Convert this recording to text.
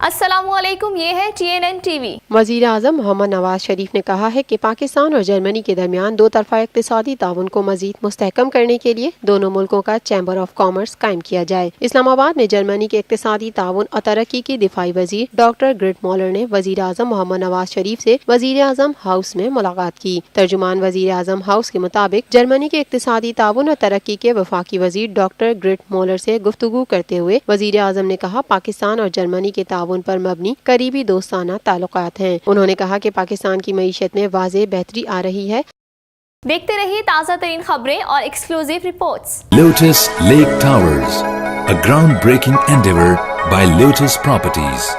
अस्सलामुअलैकुम, ये है TNN TV। वज़ीर आज़म मोहम्मद नवाज शरीफ ने कहा है कि पाकिस्तान और जर्मनी के दरमियान दो तरफ़ा इक़्तिसादी ताउन को मज़ीद मुस्तहकम करने के लिए दोनों मुल्कों का चैम्बर ऑफ कॉमर्स कायम किया जाए। इस्लामाबाद में जर्मनी के इक़्तिसादी ताउन और तरक्की की दिफाई वज़ीर डॉक्टर ग्रिट मॉलर ने वज़ीर आज़म मोहम्मद नवाज शरीफ से वज़ीर आज़म हाउस में मुलाकात की। तर्जुमान वज़ीर आज़म हाउस के मुताबिक जर्मनी के इक़्तिसादी ताउन और तरक्की के वफाकी वज़ीर डॉक्टर ग्रिट मॉलर से गुफ्तगू करते हुए वज़ीर आज़म ने कहा, पाकिस्तान और जर्मनी के ताउन पर मबनी करीबी दोस्ताना ताल्लुकात हैं। उन्होंने कहा कि पाकिस्तान की मईशत में वाज़ेह बेहतरी आ रही है। देखते रहिए ताज़ा तरीन खबरें और exclusive reports. Lotus Lake Towers, a groundbreaking endeavor by Lotus Properties.